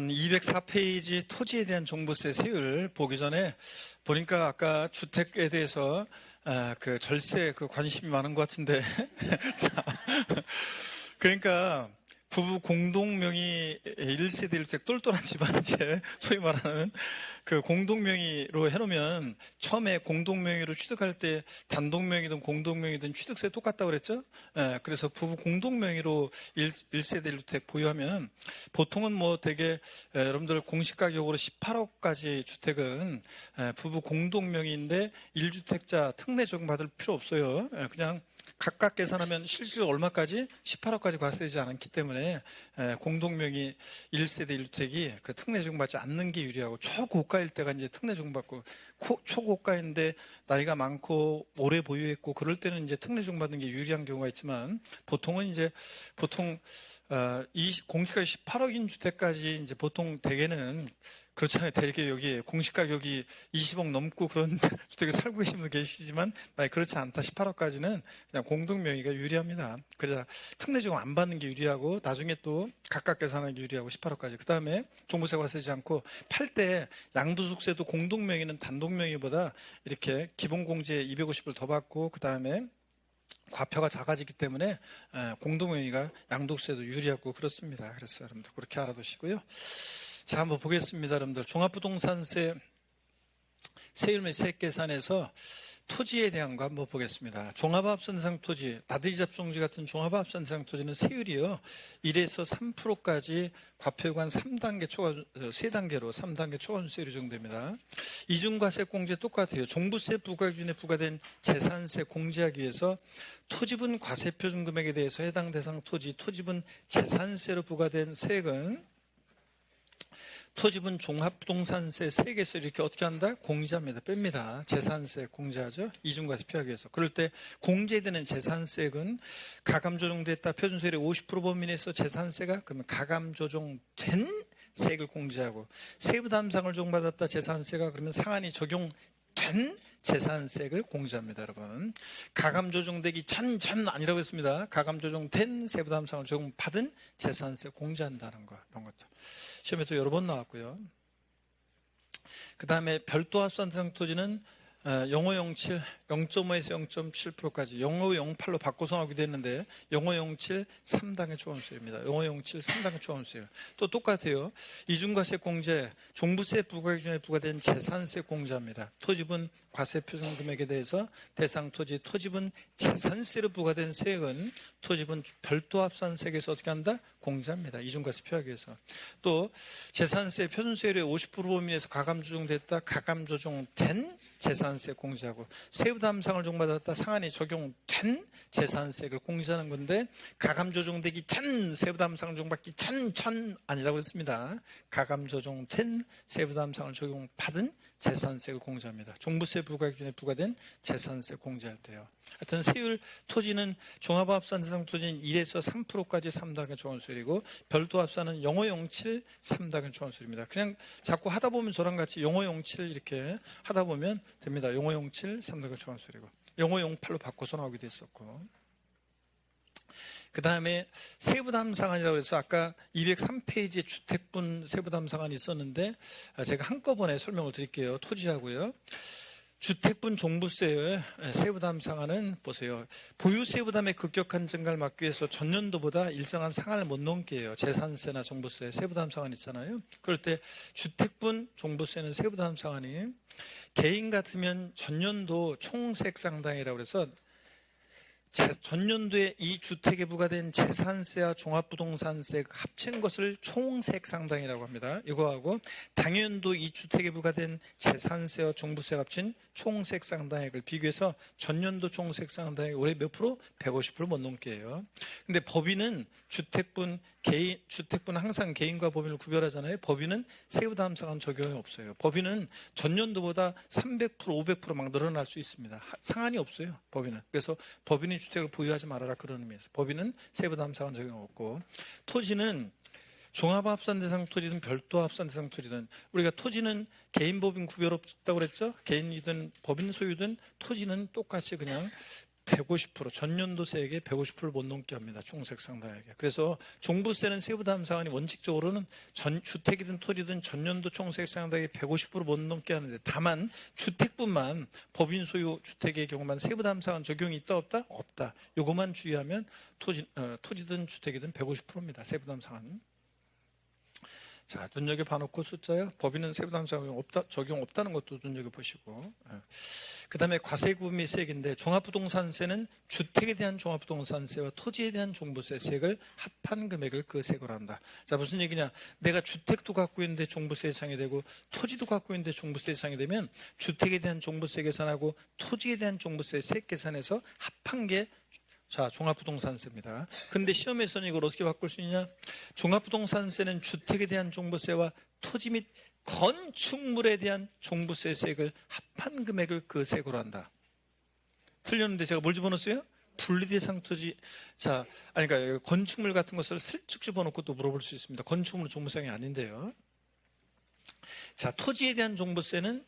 204페이지 토지에 대한 종부세 세율 보기 전에 보니까 아까 주택에 대해서 그 절세 관심이 많은 것 같은데 자, 그러니까 부부 공동명의 1세대 1주택 똘똘한 집안이제 소위 말하는 그 공동명의로 해놓으면 처음에 공동명의로 취득할 때 단독명의든 공동명의든 취득세 똑같다고 그랬죠? 그래서 부부 공동명의로 1세대 1주택 보유하면 보통은 뭐 되게 여러분들 공시가격으로 18억까지 주택은 부부 공동명의인데 1주택자 특례 적용받을 필요 없어요. 그냥 각각 계산하면 실질 얼마까지? 18억까지 과세되지 않기 때문에 공동명의 1세대 1주택이 그 특례 적용받지 않는 게 유리하고 초고가일 때가 이제 특례 적용받고 초고가인데 나이가 많고 오래 보유했고 그럴 때는 이제 특례 적용받는 게 유리한 경우가 있지만 보통은 이 공시가 18억인 주택까지 이제 보통 대개는 그렇잖아요. 되게 여기 공시가격이 20억 넘고 그런 주택에 살고 계신 분도 계시지만 만약 그렇지 않다 18억까지는 그냥 공동명의가 유리합니다. 그래서 특례 적용 안 받는 게 유리하고 나중에 또 각각 계산하는 게 유리하고 18억까지. 그 다음에 종부세가 세지 않고 팔 때 양도소득세도 공동명의는 단독명의보다 이렇게 기본공제 250불 더 받고 그 다음에 과표가 작아지기 때문에 공동명의가 양도세도 유리하고 그렇습니다. 그래서 여러분들 그렇게 알아두시고요. 자, 한번 보겠습니다. 여러분들 종합부동산세 세율 및 세액계산에서 토지에 대한 거 한번 보겠습니다. 종합합산상 토지, 나들이 잡종지 같은 종합합산상 토지는 세율이요 1에서 3%까지 과표유관 3단계 3단계로 3단계 초과세율이 적용됩니다. 이중과세 공제 똑같아요. 종부세 부과 기준에 부과된 재산세 공제하기 위해서 토지분 과세표준 금액에 대해서 해당 대상 토지, 토지분 재산세로 부과된 세액은 토지분 종합부동산세 세액에서 이렇게 어떻게 한다? 공제합니다. 뺍니다. 재산세 공제하죠. 이중과세 피하기 위해서. 그럴 때 공제되는 재산세액은 가감조정됐다. 표준세율의 50% 범위 내에서 재산세가 그러면 가감조정된 세액을 공제하고 세부담상을 적용받았다. 재산세가 그러면 상한이 적용된 재산세액을 공제합니다. 여러분. 가감조정되기 전 아니라고 했습니다. 가감조정된 세부담상을 적용받은 재산세 공제한다는 거 이런 것들. 시험에도 여러 번 나왔고요. 그 다음에 별도 합산상 토지는 0507, 0.5에서 0.7%까지 0508로 바꿔서 나오기도 했는데 0507 3단계 초과세율입니다. 0507 3단계 초과세율. 또 똑같아요. 이중과세 공제, 종부세 부과 기준에 부과된 재산세 공제합니다. 토지분 과세 표준 금액에 대해서 대상 토지, 토지분 재산세로 부과된 세액은 토지분 별도 합산세액에서 어떻게 한다? 공제합니다. 이중과세 피하기 위해서. 또 재산세 표준세율의 50% 범위에서 가감조정됐다. 가감조정된 재산세 공제하고 세부담상을 적용받았다. 상한이 적용된 재산세액을 공제하는 건데 가감조정되기 전 세부담상을 적용받기 전 아니라고 했습니다. 가감조정된 세부담상을 적용받은 재산세액을 공제합니다. 종부세 부과 기준에 부과된 재산세 공제할 때요. 하여튼 세율 토지는 종합합산상 토지는 1에서 3%까지 3단계 초과세율이고 별도 합산은 0507 3단계 초과세율입니다. 그냥 자꾸 하다 보면 저랑 같이 0507 이렇게 하다 보면 됩니다. 0507 3단계 초과세율이고 0508로 바꿔서 나오기도 했었고 그 다음에 세부담상한이라고 해서 아까 203페이지에 주택분 세부담상한이 있었는데 제가 한꺼번에 설명을 드릴게요. 토지하고요. 주택분 종부세의 세부담 상한은 보세요. 보유세부담의 급격한 증가를 막기 위해서 전년도보다 일정한 상한을 못 넘게 해요. 재산세나 종부세, 세부담 상한 있잖아요. 그럴 때 주택분 종부세는 세부담 상한이 개인 같으면 전년도 총세액 상당이라고 해서 전년도에 이 주택에 부과된 재산세와 종합부동산세 합친 것을 총세액 상당이라고 합니다. 이거하고 당연도 이 주택에 부과된 재산세와 종부세가 합친 총세액 상당액을 비교해서 전년도 총세액 상당액이 올해 몇 프로? 150% 못 넘게 해요. 근데 법인은 주택분 항상 개인과 법인을 구별하잖아요. 법인은 세부담 상한 적용이 없어요. 법인은 전년도보다 300%, 500% 막 늘어날 수 있습니다. 상한이 없어요. 법인은. 그래서 법인이 주택을 보유하지 말아라 그런 의미에서 법인은 세부담 상한 적용 없고 토지는 종합합산대상 토지든 별도 합산대상 토지든 우리가 토지는 개인 법인 구별 없다고 그랬죠. 개인이든 법인 소유든 토지는 똑같이 그냥 150% 전년도세액의 150%를 못 넘게 합니다. 종부세 상당액에. 그래서 종부세는 세부담 사항이 원칙적으로는 주택이든 토지든 전년도 총세액 상당액의 150%못 넘게 하는데, 다만 주택뿐만 법인 소유 주택의 경우만 세부담 사항 적용이 있다 없다? 없다. 요것만 주의하면 토지든 주택이든 150%입니다. 세부담 사항은. 자, 눈여겨봐놓고 숫자요. 법인은 세부담 사항 적용 없다는 것도 눈여겨보시고. 그 다음에 과세구미세액인데, 종합부동산세는 주택에 대한 종합부동산세와 토지에 대한 종부세 세액을 합한 금액을 그 세액으로 한다. 자, 무슨 얘기냐. 내가 주택도 갖고 있는데 종부세 예상이 되고 토지도 갖고 있는데 종부세 예상이 되면 주택에 대한 종부세 계산하고 토지에 대한 종부세 세액 계산해서 합한 게 종합부동산세입니다. 근데 시험에서는 이걸 어떻게 바꿀 수 있냐? 종합부동산세는 주택에 대한 종부세와 토지 및 건축물에 대한 종부세 세액을 합한 금액을 그 세액으로 한다. 틀렸는데 제가 뭘 집어넣었어요? 분리대상 토지. 그러니까 건축물 같은 것을 슬쩍 집어넣고 또 물어볼 수 있습니다. 건축물은 종부세가 아닌데요. 자, 토지에 대한 종부세는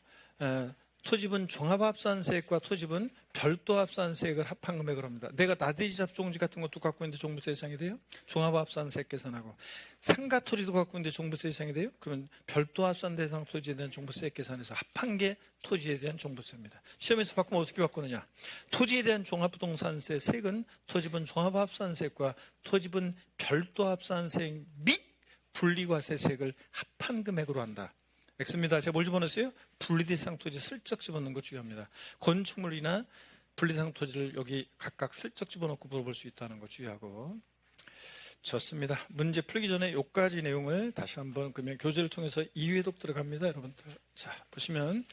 토지분 종합합산세액과 토지분 별도합산세액을 합한 금액을 합니다. 내가 나대지 잡종지 같은 것도 갖고 있는데 종부세 예상이 돼요? 종합합산세액 계산하고. 상가토지도 갖고 있는데 종부세 예상이 돼요? 그러면 별도합산 대상 토지에 대한 종부세액 계산해서 합한 게 토지에 대한 종부세입니다. 시험에서 바꾸면 어떻게 바꾸느냐? 토지에 대한 종합부동산세 세액은 토지분 종합합산세액과 토지분 별도합산세액 및 분리과세 세액을 합한 금액으로 한다. X입니다. 제가 뭘 집어넣었어요? 분리대상 토지 슬쩍 집어넣는 거 주의합니다. 건축물이나 분리대상 토지를 여기 각각 슬쩍 집어넣고 물어볼 수 있다는 거 주의하고. 좋습니다. 문제 풀기 전에 요까지 내용을 다시 한번 그러면 교재를 통해서 2회독 들어갑니다. 여러분들. 자, 보시면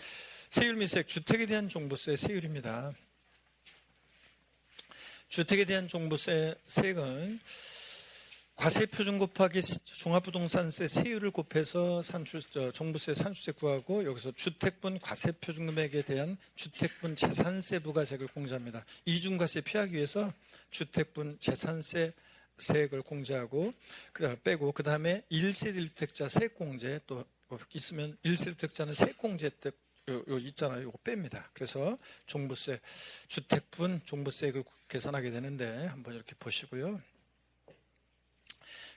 세율 및 세액, 주택에 대한 종부세 세율입니다. 주택에 대한 종부세 세액은 과세표준 곱하기 종합부동산세 세율을 곱해서 종부세 산출세 구하고, 여기서 주택분 과세표준 금액에 대한 주택분 재산세 부과세액을 공제합니다. 이중과세 피하기 위해서 주택분 재산세 세액을 공제하고 빼고, 그 다음에 1세대 1주택자 세액공제 또 있으면 1세대 1주택자는 세액공제 때 요 있잖아요. 이거 뺍니다. 그래서 종부세 주택분 종부세액을 계산하게 되는데 한번 이렇게 보시고요.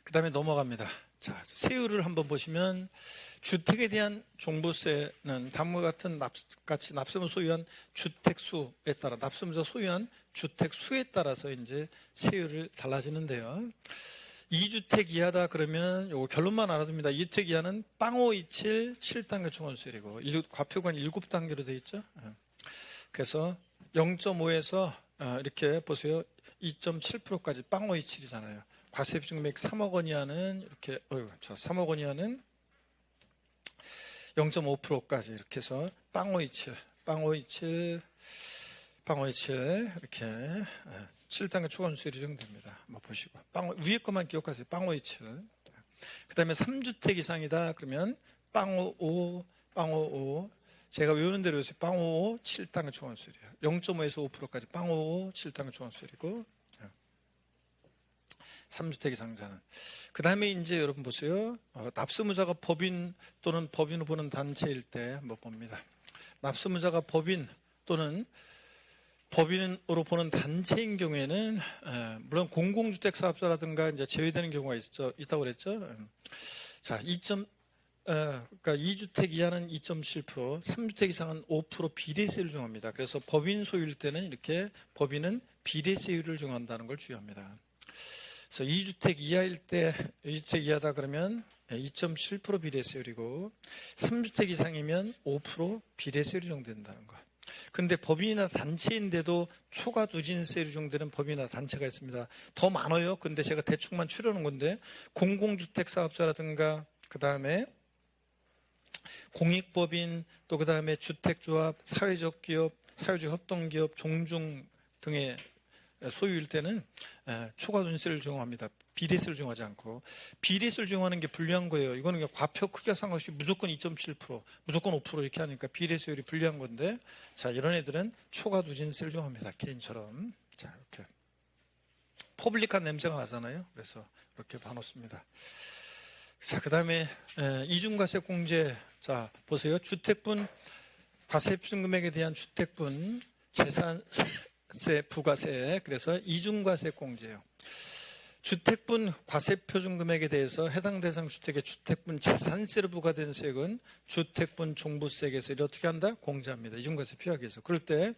그 다음에 넘어갑니다. 자, 세율을 한번 보시면 주택에 대한 종부세는 다음과 같은 같이 납세물 소유한 주택수에 따라 납세물자 소유한 주택수에 따라서 이제 세율을 달라지는데요. 2주택 이하다 그러면 요거 결론만 알아둡니다. 2주택 이하는 0.527 7단계 총원수율이고 과표가 7단계로 되어 있죠. 그래서 0.5에서 이렇게 보세요. 2.7%까지 0.527이잖아요. 과세표준금액 3억 원 이하는 이렇게 3억 원 이하는 0.5%까지 이렇게 해서 0.527 이렇게 7단계 초과수율이 정도입니다. 한번 보시고 위에 것만 기억하세요. 0.527. 그 다음에 3주택 이상이다 그러면 0.55 제가 외우는 대로 해서 0.55 7단계 초과수율이에요. 0.5에서 5%까지 0.55 7단계 초과수율이고 3주택 이상자는. 그 다음에 이제 여러분 보세요. 납세무자가 법인 또는 법인으로 보는 단체일 때 한번 봅니다. 납세무자가 법인 또는 법인으로 보는 단체인 경우에는 물론 공공주택 사업자라든가 이제 제외되는 경우가 있다고 그랬죠. 자, 그러니까 2주택 이하는 2.7%, 3주택 이상은 5% 비례세율을 정합니다. 그래서 법인 소유일 때는 이렇게 법인은 비례세율을 정한다는 걸 주의합니다. 그래서 2주택 이하일 때 2주택 이하다 그러면 2.7% 비례세율이고 3주택 이상이면 5% 비례세율이 정된다는 거. 근데 법인이나 단체인데도 초과 누진세율이 정되는 법인이나 단체가 있습니다. 더 많아요. 근데 제가 대충만 추려놓은 건데 공공주택 사업자라든가 그 다음에 공익법인 또 그 다음에 주택조합, 사회적 기업, 사회적 협동기업, 종중 등의 소유일 때는 초과 누진세를 적용합니다. 비례세를 적용하지 않고. 비례세를 적용하는 게 불리한 거예요. 이거는 과표 크기와 상관없이 무조건 2.7%, 무조건 5% 이렇게 하니까 비례세율이 불리한 건데, 자, 이런 애들은 초과 누진세를 적용합니다. 개인처럼. 자, 이렇게 퍼블릭한 냄새가 나잖아요. 그래서 이렇게 봐놓습니다. 자, 그 다음에 이중과세 공제. 자, 보세요. 주택분 과세표준 금액에 대한 주택분 재산세, 부가세, 그래서 이중과세 공제예요. 주택분 과세표준 금액에 대해서 해당 대상 주택의 주택분 재산세로 부과된 세액은 주택분 종부세액에서 어떻게 한다? 공제합니다. 이중과세 피하기 위해서. 그럴 때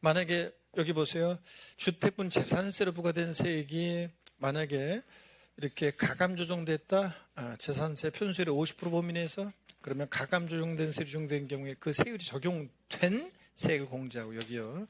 만약에 여기 보세요. 주택분 재산세로 부과된 세액이 만약에 이렇게 가감 조정됐다. 재산세 표준세율 50% 범위 내에서 그러면 가감 조정된 세율이 적용된 경우에 그 세율이 적용된 세액을 공제하고 여기요.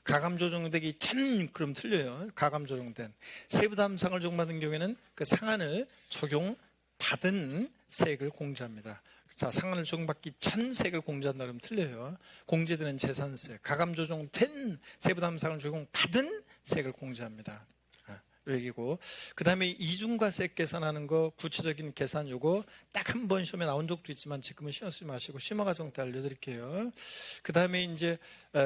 가감 조정되기 전 그럼 틀려요. 가감 조정된 세부담상을 적용받은 경우에는 그 상한을 적용받은 세액을 공제합니다. 자, 상한을 적용받기 전 세액을 공제한다 그러면 틀려요. 공제되는 재산세, 가감 조정된 세부담상을 적용받은 세액을 공제합니다. 요 얘기고, 그 다음에 이중과세 계산하는 거 구체적인 계산 요거 딱 한 번 시험에 나온 적도 있지만 지금은 신경 쓰지 마시고 심화 과정 때 알려드릴게요. 그 다음에 이제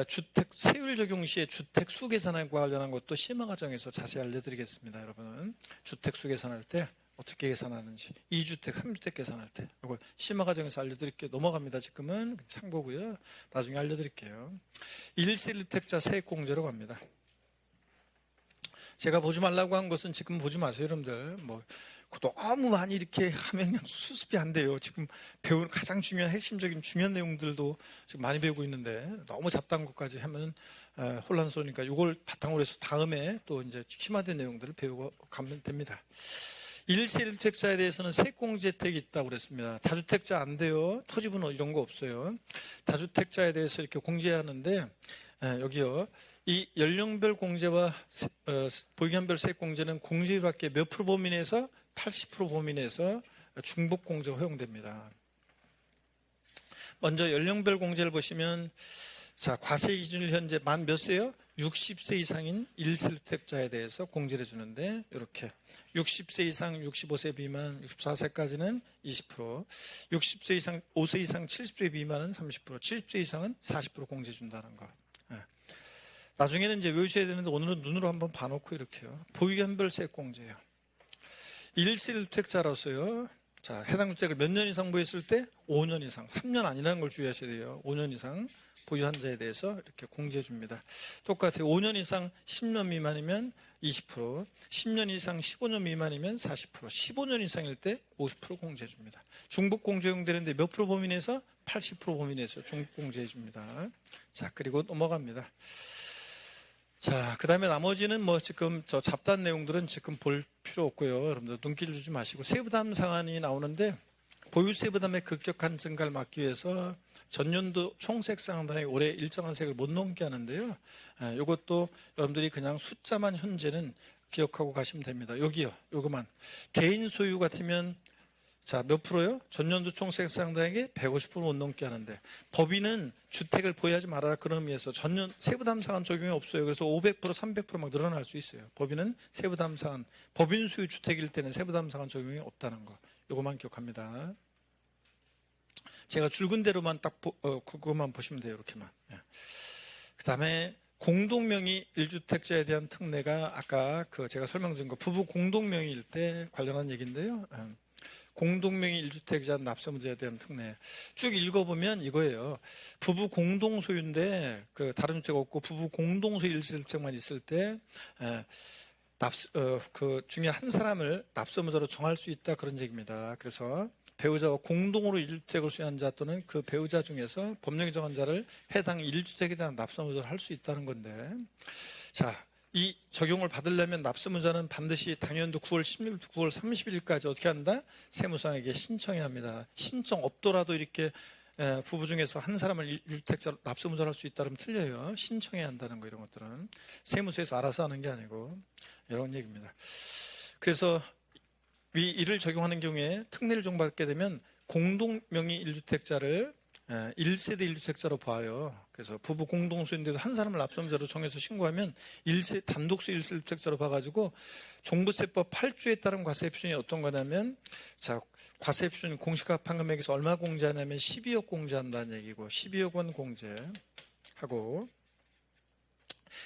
주택 세율 적용 시에 주택 수 계산과 관련한 것도 심화 과정에서 자세히 알려드리겠습니다. 여러분 주택 수 계산할 때 어떻게 계산하는지 2주택, 3주택 계산할 때 이거 심화 과정에서 알려드릴게요. 넘어갑니다. 지금은 참고고요. 나중에 알려드릴게요. 1세 1주택자 세액 공제로 갑니다. 제가 보지 말라고 한 것은 지금 보지 마세요, 여러분들. 뭐 너무 많이 이렇게 하면 수습이 안 돼요. 지금 배우는 가장 중요한 핵심적인 중요한 내용들도 지금 많이 배우고 있는데 너무 잡다한 것까지 하면 혼란스러우니까 이걸 바탕으로 해서 다음에 또 이제 심화된 내용들을 배우고 가면 됩니다. 1세 1주택자에 대해서는 세액공제 혜택이 있다고 그랬습니다. 다주택자 안 돼요. 토지번호 이런 거 없어요. 다주택자에 대해서 이렇게 공제하는데 여기요. 이 연령별 공제와 보유기한별 세액공제는 공제율 밖에 몇 프로 범위 내에서 80% 범위 내에서 중복 공제가 허용됩니다. 먼저 연령별 공제를 보시면 자, 과세 기준일 현재 만 몇 세요? 60세 이상인 1세 1주택자에 대해서 공제를 해주는데 이렇게 60세 이상 65세 미만 64세까지는 20%, 60세 이상 5세 이상 70세 미만은 30%, 70세 이상은 40% 공제 준다는 거. 나중에는 이제 외우셔야 되는데 오늘은 눈으로 한번 봐놓고 이렇게요. 보유기한별 세액공제예요. 1세 1주택자로서요. 자, 해당 주택을 몇 년 이상 보유했을 때 5년 이상, 3년 아니라는 걸 주의하셔야 돼요. 5년 이상 보유한 자에 대해서 이렇게 공제해 줍니다. 똑같아요. 5년 이상 10년 미만이면 20%, 10년 이상 15년 미만이면 40%, 15년 이상일 때 50% 공제해 줍니다. 중복 공제 허용되는데 몇 프로 범위 내에서? 80% 범위 내에서 중복 공제해 줍니다. 자, 그리고 넘어갑니다. 자, 그 다음에 나머지는 뭐 지금 저 잡다한 내용들은 지금 볼 필요 없고요. 여러분들 눈길 주지 마시고 세부담 상한이 나오는데 보유세 부담의 급격한 증가를 막기 위해서 전년도 총세액 상당히 올해 일정한 세액을 못 넘게 하는데요. 이것도 여러분들이 그냥 숫자만 현재는 기억하고 가시면 됩니다. 여기요. 요거만. 개인 소유 같으면 자, 몇 프로요? 전년도 총세액 상당액이 150% 못 넘게 하는데 법인은 주택을 보유하지 말아라 그런 의미에서 전년 세부담 상한 적용이 없어요. 그래서 500%, 300% 막 늘어날 수 있어요. 법인은 세부담 상한, 법인 소유 주택일 때는 세부담 상한 적용이 없다는 거. 요거만 기억합니다. 제가 줄근 대로만 딱 그것만 보시면 돼요. 이렇게만. 그 다음에 공동명의 1주택자에 대한 특례가 아까 제가 설명드린 거 부부 공동명의일 때 관련한 얘기인데요. 공동명의 1주택자 납세 문제에 대한 특례. 쭉 읽어보면 이거예요. 부부 공동소유인데 다른 주택 없고 부부 공동소유 1주택만 있을 때 그 중에 한 사람을 납세무자로 정할 수 있다 그런 얘기입니다. 그래서 배우자와 공동으로 1주택을 소유한 자 또는 그 배우자 중에서 법령이 정한 자를 해당 1주택에 대한 납세무자를 할 수 있다는 건데 자, 이 적용을 받으려면 납세무자는 반드시 당연도 9월 16일부터 9월 30일까지 어떻게 한다? 세무서에게 신청해야 합니다. 신청 없더라도 이렇게 부부 중에서 한 사람을 1주택자로 납세무자로 할 수 있다면 틀려요. 신청해야 한다는 거 이런 것들은 세무서에서 알아서 하는 게 아니고 이런 얘기입니다. 그래서 이를 적용하는 경우에 특례를 적용받게 되면 공동명의 1주택자를 1세대 1주택자로 봐요. 그래서 부부 공동소유인데도 한 사람을 납세무자로 정해서 신고하면 단독소 1세 1주택자로 봐가지고 종부세법 8조에 따른 과세 표준이 어떤 거냐면 자, 과세 표준 공시가판 금액에서 얼마 공제하냐면 12억 공제한다는 얘기고 12억 원 공제하고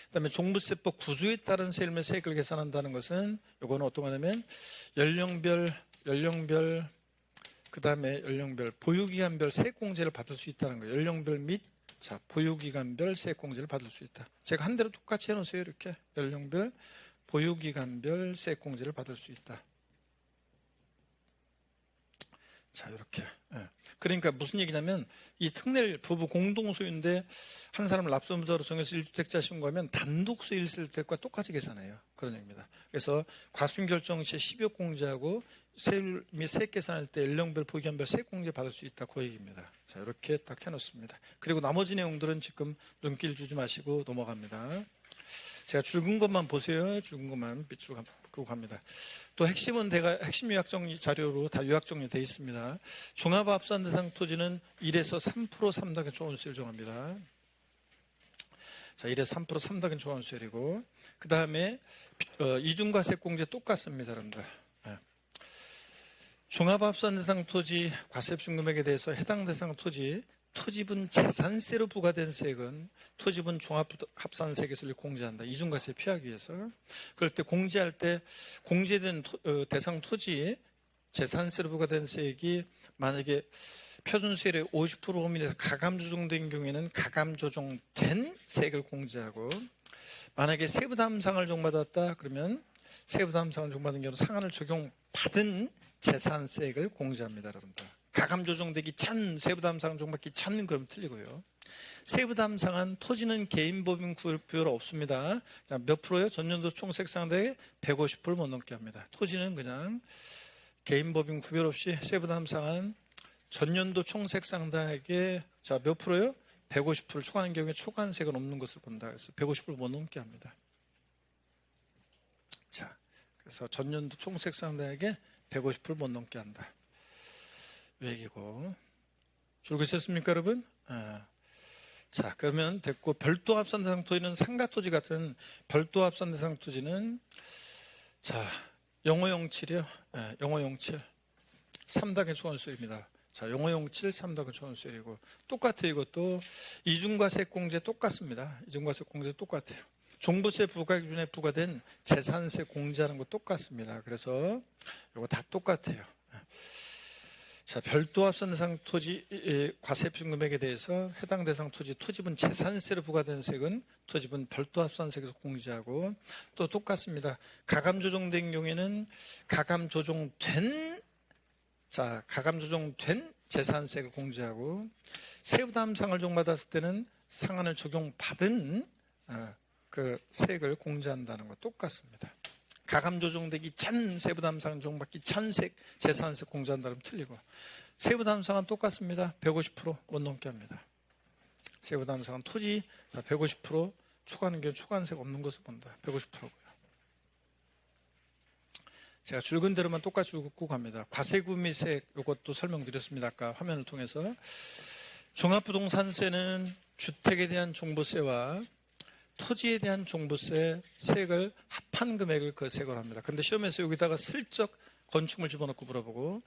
그다음에 종부세법 9조에 따른 세액을 계산한다는 것은 이거는 어떤 거냐면 연령별 그다음에 연령별 보유기간별 세액공제를 받을 수 있다는 거예요. 연령별 및 자, 보유기간별 세액공제를 받을 수 있다. 제가 한 대로 똑같이 해놓으세요. 이렇게 연령별 보유기간별 세액공제를 받을 수 있다. 자, 이렇게. 예. 그러니까 무슨 얘기냐면 이 특례를 부부 공동소유인데 한 사람을 납세무자로 정해서 1주택자 신고하면 단독 소유 1세대과 똑같이 계산해요. 그런 얘기입니다. 그래서 과수표 결정 시에 12억 공제하고 세율 및 세액 계산할 때 연령별 보유기간별 세액공제 받을 수 있다. 그 얘기입니다. 자, 이렇게 딱 해놓습니다. 그리고 나머지 내용들은 지금 눈길 주지 마시고 넘어갑니다. 제가 줄근 것만 보세요. 줄근 것만 밑으로 끄고 갑니다. 또 핵심은 핵심 요약정리 자료로 다 요약정리되어 있습니다. 종합합산 대상 토지는 1에서 3% 3단계 초과세율 정합니다. 자, 1에서 3% 3단계 초과세율이고, 그 다음에 이중과세공제 똑같습니다, 여러분들. 종합합산 대상 토지 과세입증 금액에 대해서 해당 대상 토지분 재산세로 부과된 세액은 토지분 종합합산세액에서 공제한다. 이중과세 피하기 위해서. 그럴 때 공제할 때 공제된 대상 토지 재산세로 부과된 세액이 만약에 표준세율의 50% 범위에서 가감 조정된 경우에는 가감 조정된 세액을 공제하고, 만약에 세부 담상을 적용받았다 그러면 세부 담상을 적용받은 경우는 상한을 적용받은 재산세액을 공제합니다, 여러분들. 가감 조정되기 전 세부담상 적용받기 전 그러면 틀리고요. 세부담상한 토지는 개인법인 구별 없습니다. 자, 몇 프로요? 전년도 총세액상대에 150%를 못 넘게 합니다. 토지는 그냥 개인법인 구별 없이 세부담상한 전년도 총세액상대액에 자, 몇 프로요? 150%를 초과하는 경우에 초과한세액은 없는 것으로 본다. 그래서 150%를 못 넘게 합니다. 자, 그래서 전년도 총세액상대액에 150%를 못 넘게 한다. 얘기고. 줄그셨습니까, 여러분? 자, 그러면 됐고, 별도 합산 대상 토지는 상가 토지 같은 별도 합산 대상 토지는 자, 0507이요. 0507. 3단계 초과세율입니다. 자, 0507 3단계 초과세율이고, 똑같아요. 이것도 이중과세공제 똑같습니다. 이중과세공제 똑같아요. 종부세 부과 기준에 부과된 재산세 공제하는 거 똑같습니다. 그래서 이거 다 똑같아요. 자, 별도 합산 대상 토지 과세입증 금액에 대해서 해당 대상 토지분 재산세로 부과된 세액은 토지분 별도 합산세액에서 공제하고, 또 똑같습니다. 가감 조정된 경우에는 가감 조정된 재산세액을 공제하고, 세부 담상을 적용받았을 때는 상한을 적용받은 그 세액을 공제한다는 거 똑같습니다. 가감 조정되기 전 세부담상은 적용받기 전 재산세 공제한다면 틀리고, 세부담상은 똑같습니다. 150% 못 넘게 합니다. 세부담상은 토지 150% 초과하는 경우 초과한세가 없는 것을 본다. 150%고요. 제가 줄근 대로만 똑같이 읽고 갑니다. 과세구미세액 이것도 설명드렸습니다. 아까 화면을 통해서. 종합부동산세는 주택에 대한 종부세와 토지에 대한 종부세 세액을 합한 금액을 그 세액을 합니다. 그런데 시험에서 여기다가 슬쩍 건축물 집어넣고 물어보고,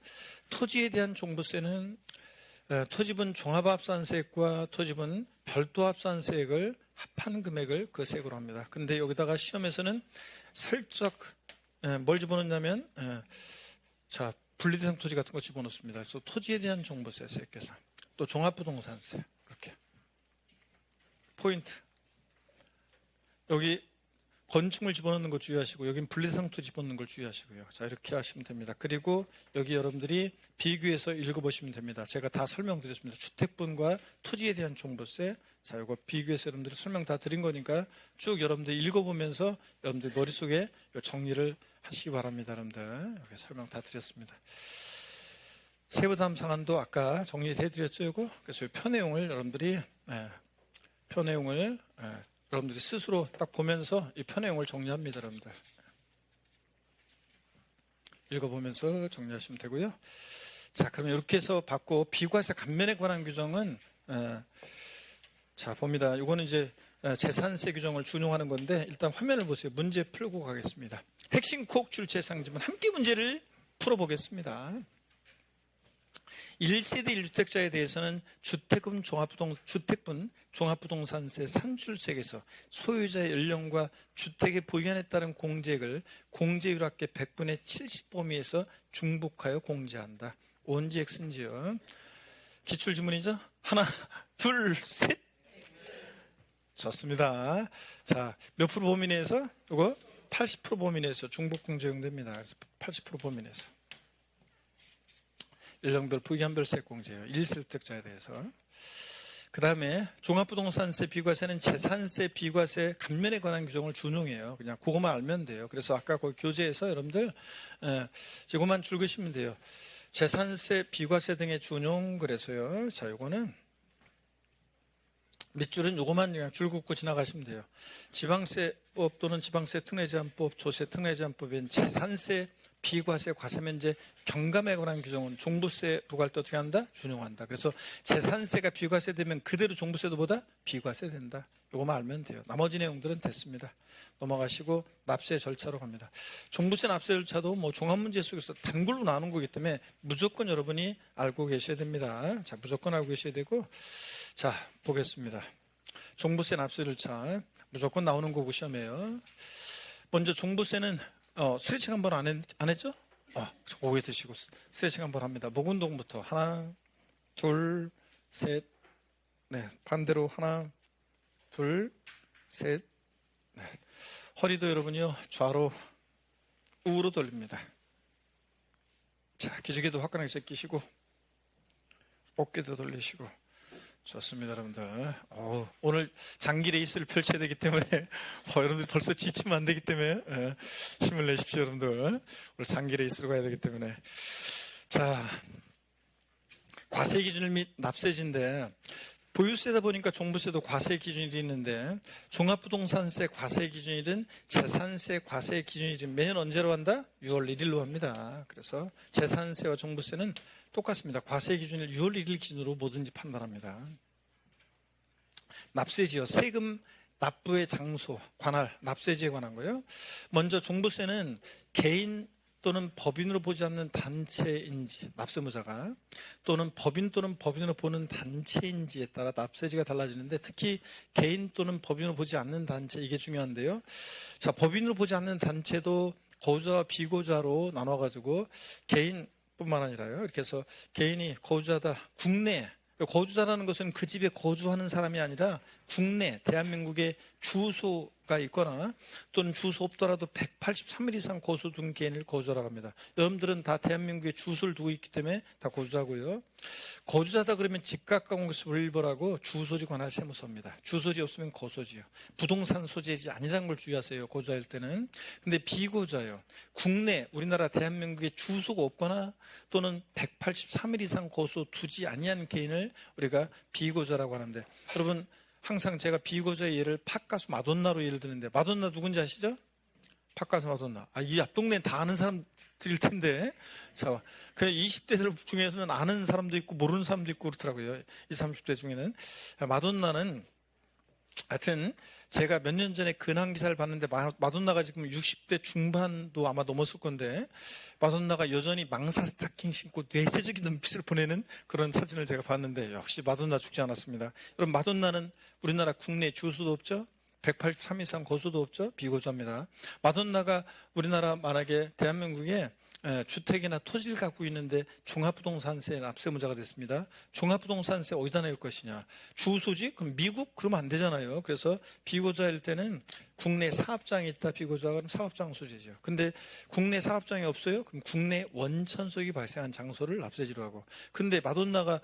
토지에 대한 종부세는 토지분 종합합산세액과 토지분 별도합산세액을 합한 금액을 그 세액으로 합니다. 근데 여기다가 시험에서는 슬쩍 뭘 집어넣냐면 자, 분리대상 토지 같은 거 집어넣습니다. 그래서 토지에 대한 종부세 세액 계산, 또 종합부동산세, 이렇게 포인트. 여기 건축물 집어넣는 거 주의하시고, 여긴 분리대상 토지 집어넣는 걸 주의하시고요. 자, 이렇게 하시면 됩니다. 그리고 여기 여러분들이 비교해서 읽어보시면 됩니다. 제가 다 설명드렸습니다. 주택분과 토지에 대한 종부세. 자, 이거 비교해서 여러분들이 설명 다 드린 거니까 쭉 여러분들이 읽어보면서 여러분들 머릿속에 정리를 하시기 바랍니다. 여러분들 여기 설명 다 드렸습니다. 세부담 상한도 아까 정리해드렸죠. 이거. 그래서 이 표 내용을 여러분들이 여러분들이 스스로 딱 보면서 이 표 내용을 정리합니다. 여러분들 읽어보면서 정리하시면 되고요. 자, 그러면 이렇게 해서 받고, 비과세 감면에 관한 규정은 자, 봅니다. 이거는 이제 재산세 규정을 준용하는 건데, 일단 화면을 보세요. 문제 풀고 가겠습니다. 핵심 콕 출제상지문 함께 문제를 풀어보겠습니다. 1세대 1주택자에 대해서는 주택분 종합부동산세 산출세액에서 소유자의 연령과 주택의 보유한에 따른 공제액을 공제율 합계 100분의 70 범위에서 중복하여 공제한다. 언제 X인지요? 기출지문이죠? 하나, 둘, 셋. 좋습니다. 자, 몇 프로 범위 내에서? 이거 80% 범위 내에서 중복공제 용됩니다. 그래서 80% 범위 내에서. 연령별 부기한별 세액공제예요. 1세주택자에 대해서. 그 다음에 종합부동산세 비과세는 재산세 비과세 감면에 관한 규정을 준용해요. 그냥 그것만 알면 돼요. 그래서 아까 그 교재에서 여러분들 이것만 읽으시면 돼요. 재산세 비과세 등의 준용. 그래서요. 자, 요거는 밑줄은 요것만 그냥 줄 긋고 지나가시면 돼요. 지방세법 또는 지방세 특례제한법, 조세 특례제한법인 재산세 비과세 과세면제 경감에 관한 규정은 종부세 부과할 때 어떻게 한다? 준용한다. 그래서 재산세가 비과세되면 그대로 종부세도 보다 비과세된다. 요거만 알면 돼요. 나머지 내용들은 됐습니다. 넘어가시고 납세 절차로 갑니다. 종부세 납세 절차도 뭐 종합문제 속에서 단글로 나눈 거기 때문에 무조건 여러분이 알고 계셔야 됩니다. 자, 무조건 알고 계셔야 되고, 자, 보겠습니다. 종부세 납세 절차 무조건 나오는 거고 시험이에요. 먼저 종부세는 스트레칭 한번 안 했죠? 고개 드시고 스트레칭 한번 합니다. 목 운동부터 하나, 둘, 셋, 네, 반대로 하나, 둘, 셋, 네. 허리도 여러분이요 좌로 우로 돌립니다. 자, 기지개도 화끈하게 제끼시고 어깨도 돌리시고. 좋습니다, 여러분들. 오늘 장기 레이스를 펼쳐야 되기 때문에 여러분들 벌써 지치면 안 되기 때문에 힘을 내십시오, 여러분들. 오늘 장기 레이스로 가야 되기 때문에. 자, 과세 기준일 및 납세지인데 보유세다 보니까 종부세도 과세 기준일이 있는데 종합부동산세 과세 기준일은 재산세 과세 기준일은 매년 언제로 한다? 6월 1일로 합니다. 그래서 재산세와 종부세는 똑같습니다. 과세 기준일 6월 1일 기준으로 뭐든지 판단합니다. 납세지요. 세금 납부의 장소, 관할, 납세지에 관한 거예요. 먼저 종부세는 개인 또는 법인으로 보지 않는 단체인지, 납세무자가 또는 법인 또는 법인으로 보는 단체인지에 따라 납세지가 달라지는데 특히 개인 또는 법인으로 보지 않는 단체, 이게 중요한데요. 자, 법인으로 보지 않는 단체도 거주자와 비거주자로 나눠가지고 개인뿐만 아니라요. 이렇게 해서 개인이 거주자다, 국내 거주자라는 것은 그 집에 거주하는 사람이 아니라 국내 대한민국의 주소가 있거나 또는 주소 없더라도 183일 이상 거주 둔 개인을 거주자라고 합니다. 여러분들은 다 대한민국에 주소를 두고 있기 때문에 다 거주자고요. 거주자다 그러면 집값 가공세불일벌하고 주소지 관할 세무서입니다. 주소지 없으면 거소지요. 부동산 소재지 아니라는 걸 주의하세요. 거주할 때는. 근데 비거주자요. 국내 우리나라 대한민국에 주소가 없거나 또는 183일 이상 거소 두지 아니한 개인을 우리가 비거주자라고 하는데, 여러분 항상 제가 비거주자의 예를 팥가수 마돈나로 예를 드는데, 마돈나 누군지 아시죠? 팥가수 마돈나. 이 앞동네는 다 아는 사람들일 텐데, 자, 그 20대들 중에서는 아는 사람도 있고 모르는 사람도 있고 그렇더라고요. 20, 30대 중에는. 마돈나는 하여튼 제가 몇 년 전에 근황 기사를 봤는데 마돈나가 지금 60대 중반도 아마 넘었을 건데, 마돈나가 여전히 망사 스타킹 신고 뇌세적인 눈빛을 보내는 그런 사진을 제가 봤는데 역시 마돈나 죽지 않았습니다. 여러분, 마돈나는 우리나라 국내 주소도 없죠? 183 이상 거수도 없죠? 비거주합니다. 마돈나가 우리나라 만약에 대한민국에 주택이나 토지를 갖고 있는데 종합부동산세 납세무자가 됐습니다. 종합부동산세 어디다 낼 것이냐? 주소지? 그럼 미국? 그러면 안 되잖아요. 그래서 비거주자일 때는 국내 사업장이 있다. 비거주자가 그럼 사업장 소재죠. 근데 국내 사업장이 없어요? 그럼 국내 원천소득이 발생한 장소를 납세지로 하고. 근데 마돈나가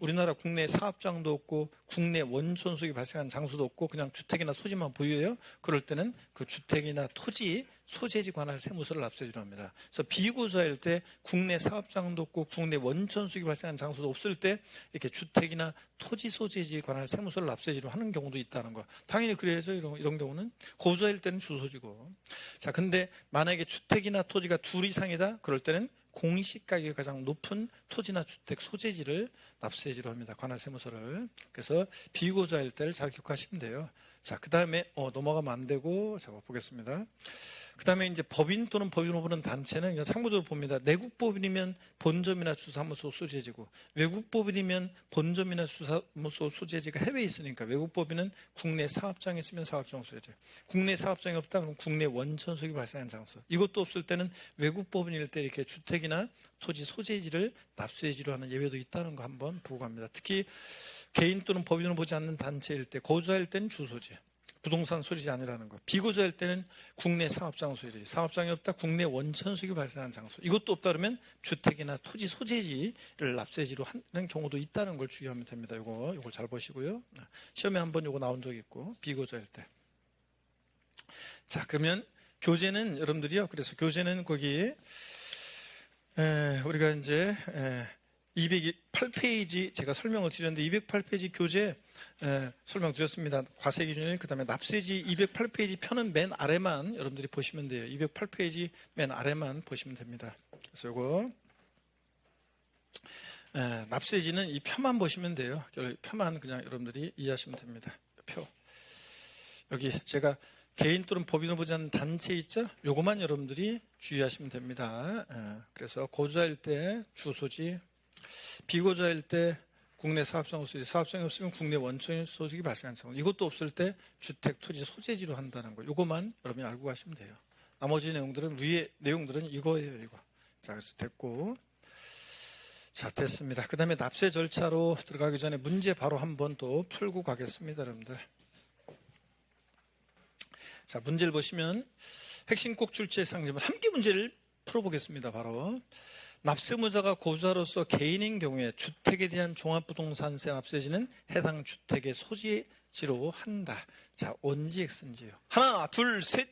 우리나라 국내 사업장도 없고 국내 원천소득이 발생한 장소도 없고 그냥 주택이나 토지만 보유해요? 그럴 때는 그 주택이나 토지 소재지 관할 세무서를 납세지로 합니다. 그래서 비거주자일 때 국내 사업장도 없고 국내 원천수익이 발생한 장소도 없을 때 이렇게 주택이나 토지 소재지 관할 세무서를 납세지로 하는 경우도 있다는 거. 당연히 그래서 이런 경우는 거주자일 때는 주소지고. 자, 근데 만약에 주택이나 토지가 둘 이상이다. 그럴 때는 공시가격이 가장 높은 토지나 주택 소재지를 납세지로 합니다. 관할 세무서를. 그래서 비거주자일 때를 잘 기억하시면 돼요. 자, 그 다음에 넘어가면 안 되고, 자, 보겠습니다. 그 다음에 이제 법인 또는 법인으로 보는 단체는 그냥 참고적으로 봅니다. 내국법인이면 본점이나 주사무소 소재지고, 외국법인이면 본점이나 주사무소 소재지가 해외에 있으니까 외국법인은 국내 사업장에 있으면 사업장 소재지. 국내 사업장이 없다 그럼 국내 원천소득이 발생한 장소. 이것도 없을 때는 외국법인일 때 이렇게 주택이나 주택이나 토지 소재지를 납세지로 하는 예외도 있다는 거 한번 보고 갑니다. 특히 개인 또는 법인으로 보지 않는 단체일 때, 거주할 때는 주소지, 부동산 소유지 아니라는 거. 비거주할 때는 국내 사업장 소유지. 사업장이 없다, 국내 원천 수익이 발생한 장소. 이것도 없다 그러면 주택이나 토지 소재지를 납세지로 하는 경우도 있다는 걸 주의하면 됩니다. 요걸 잘 보시고요. 시험에 한번 요거 나온 적이 있고, 비거주할 때. 자, 그러면 교재는 여러분들이요. 그래서 교재는 거기 우리가 이제 208페이지 제가 설명을 드렸는데 208페이지 교재 설명드렸습니다. 과세 기준일, 그 다음에 납세지 208페이지 편은 맨 아래만 여러분들이 보시면 돼요. 208페이지 맨 아래만 보시면 됩니다. 그래서 요거 납세지는 이 표만 보시면 돼요. 표만 그냥 여러분들이 이해하시면 됩니다. 표. 여기 제가 개인 또는 법인으로 보지 않는 단체 있죠? 요거만 여러분들이 주의하시면 됩니다. 그래서 거주자일 때 주소지, 비거주자일 때 국내 사업장 소지, 사업장이 없으면 국내 원천 소득이 발생한 경우, 이것도 없을 때 주택, 토지, 소재지로 한다는 거, 요거만 여러분이 알고 가시면 돼요. 나머지 내용들은 위에 내용들은 이거예요, 이거. 자, 그래서 됐고, 자, 됐습니다. 그 다음에 납세 절차로 들어가기 전에 문제 바로 한번 또 풀고 가겠습니다, 여러분들. 자, 문제를 보시면 핵심 꼭 출제 상점을 함께 문제를 풀어보겠습니다. 바로 납세무자가 거주자로서 개인인 경우에 주택에 대한 종합부동산세 납세지는 해당 주택의 소지지로 한다. 자, 언지 X인지요. 하나, 둘, 셋.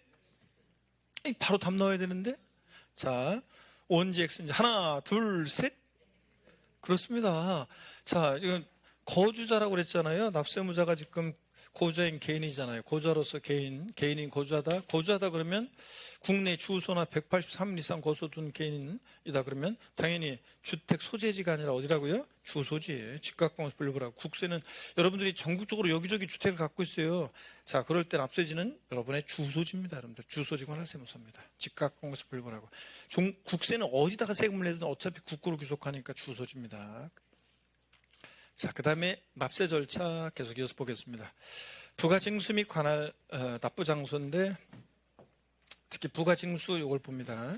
바로 답 넣어야 되는데. 자, 언지 X인지 하나, 둘, 셋. 그렇습니다. 자, 이건 거주자라고 그랬잖아요. 납세무자가 지금 거주자인 개인이잖아요. 거주자로서 개인인 거주하다. 거주하다 그러면 국내 주소나 183일 이상 거소둔 개인이다 그러면 당연히 주택 소재지가 아니라 어디라고요? 주소지. 직각공시 분류라고. 국세는 여러분들이 전국적으로 여기저기 주택을 갖고 있어요. 자, 그럴 때 납세지는 여러분의 주소지입니다. 여러분들 주소지 관할세무서입니다. 직각공시 분류라고. 국세는 어디다가 세금을 내든 어차피 국고로 귀속하니까 주소지입니다. 자, 그 다음에 납세 절차 계속 이어서 보겠습니다. 부가징수 및 관할 납부장소인데 특히 부가징수 이걸 봅니다.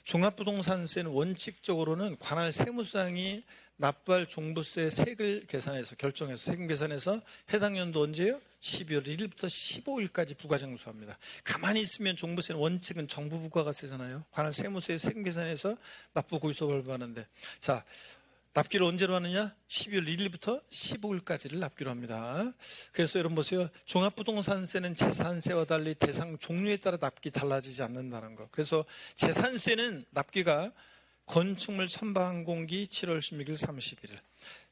종합부동산세는 원칙적으로는 관할 세무상이 납부할 종부세 세액을 계산해서 결정해서 세금 계산해서 해당 연도 언제요? 12월 1일부터 15일까지 부가징수합니다. 가만히 있으면 종부세는 원칙은 정부 부가가세잖아요. 관할 세무서에 세금 계산해서 납부 고의서 발부하는데 자. 납기를 언제로 하느냐? 12월 1일부터 15일까지를 납기로 합니다. 그래서 여러분 보세요. 종합부동산세는 재산세와 달리 대상 종류에 따라 납기 달라지지 않는다는 거. 그래서 재산세는 납기가 건축물 선박항공기 7월 16일 31일.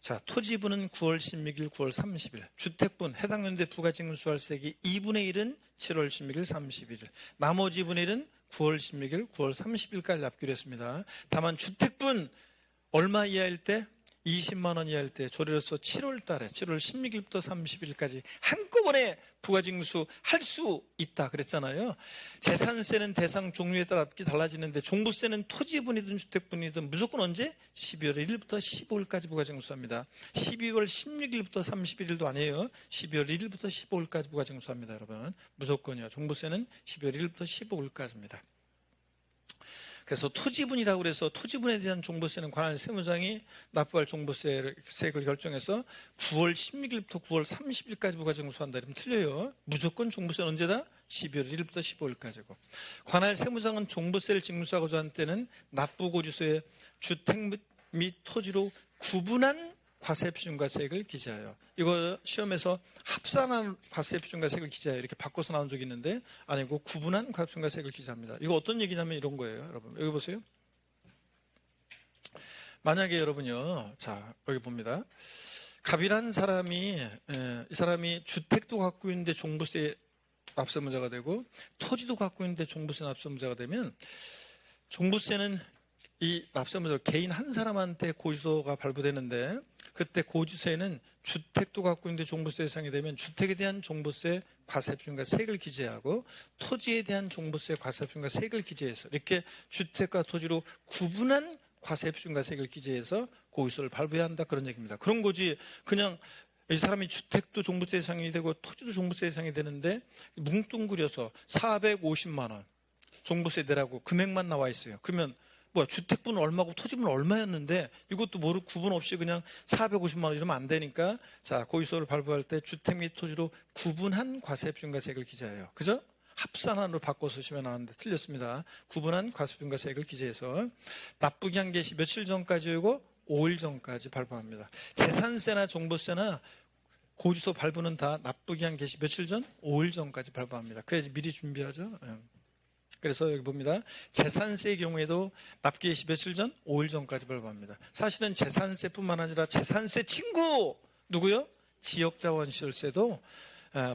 자, 토지분은 9월 16일 9월 30일. 주택분 해당 연도에 부가징수할세액이 2분의 1은 7월 16일 31일. 나머지 분의 1은 9월 16일 9월 30일까지 납기로 했습니다. 다만 주택분 얼마 이하일 때? 20만 원 이하일 때 조례로서 7월 달에 7월 16일부터 30일까지 한꺼번에 부가징수 할 수 있다 그랬잖아요. 재산세는 대상 종류에 따라 달라지는데 종부세는 토지분이든 주택분이든 무조건 언제? 12월 1일부터 15일까지 부가징수합니다. 12월 16일부터 31일도 아니에요. 12월 1일부터 15일까지 부가징수합니다. 여러분 무조건이요. 종부세는 12월 1일부터 15일까지입니다. 그래서 토지분이라고 그래서 토지분에 대한 종부세는 관할 세무장이 납부할 종부세액을 결정해서 9월 16일부터 9월 30일까지 부가징수한다 이러면 틀려요. 무조건 종부세는 언제다? 12월 1일부터 15일까지고. 관할 세무장은 종부세를 징수하고자 하는 때는 납부고지서에 주택 및 토지로 구분한 과세표준과세액을 기재하여. 이거 시험에서 합산한 과세표준과세액을 기재하여 이렇게 바꿔서 나온 적이 있는데 아니고 구분한 과세표준과세액을 기재합니다. 이거 어떤 얘기냐면 이런 거예요. 여러분 여기 보세요. 만약에 여러분요. 자 여기 봅니다. 갑이라는 사람이 이 사람이 주택도 갖고 있는데 종부세 납세문제가 되고 토지도 갖고 있는데 종부세 납세문제가 되면 종부세는 이 납세문제로 개인 한 사람한테 고지서가 발부되는데 그때 고지서에는 주택도 갖고 있는데 종부세 대상이 되면 주택에 대한 종부세 과세표준과 세액을 기재하고 토지에 대한 종부세 과세표준과 세액을 기재해서 이렇게 주택과 토지로 구분한 과세표준과 세액을 기재해서 고지서를 발부해야 한다 그런 얘기입니다. 그런 거지 그냥 이 사람이 주택도 종부세 대상이 되고 토지도 종부세 대상이 되는데 뭉뚱그려서 450만 원 종부세 내라고 금액만 나와 있어요. 그러면 뭐야, 주택분은 얼마고 토지분은 얼마였는데 이것도 모르고 구분 없이 그냥 450만 원 이러면 안 되니까, 자, 고유소를 발부할 때 주택 및 토지로 구분한 과세입중과세액을 기재해요. 그죠? 합산안으로 바꿔 쓰시면 나왔는데 틀렸습니다. 구분한 과세입중과세액을 기재해서 납부기한 개시 며칠 전까지이고 5일 전까지 발부합니다. 재산세나 종부세나 고지서 발부는 다 납부기한 개시 며칠 전? 5일 전까지 발부합니다. 그래야지 미리 준비하죠. 그래서 여기 봅니다. 재산세의 경우에도 납기 개시 며칠 전? 5일 전까지 발부합니다. 사실은 재산세뿐만 아니라 재산세 친구 누구요? 지역자원시설세도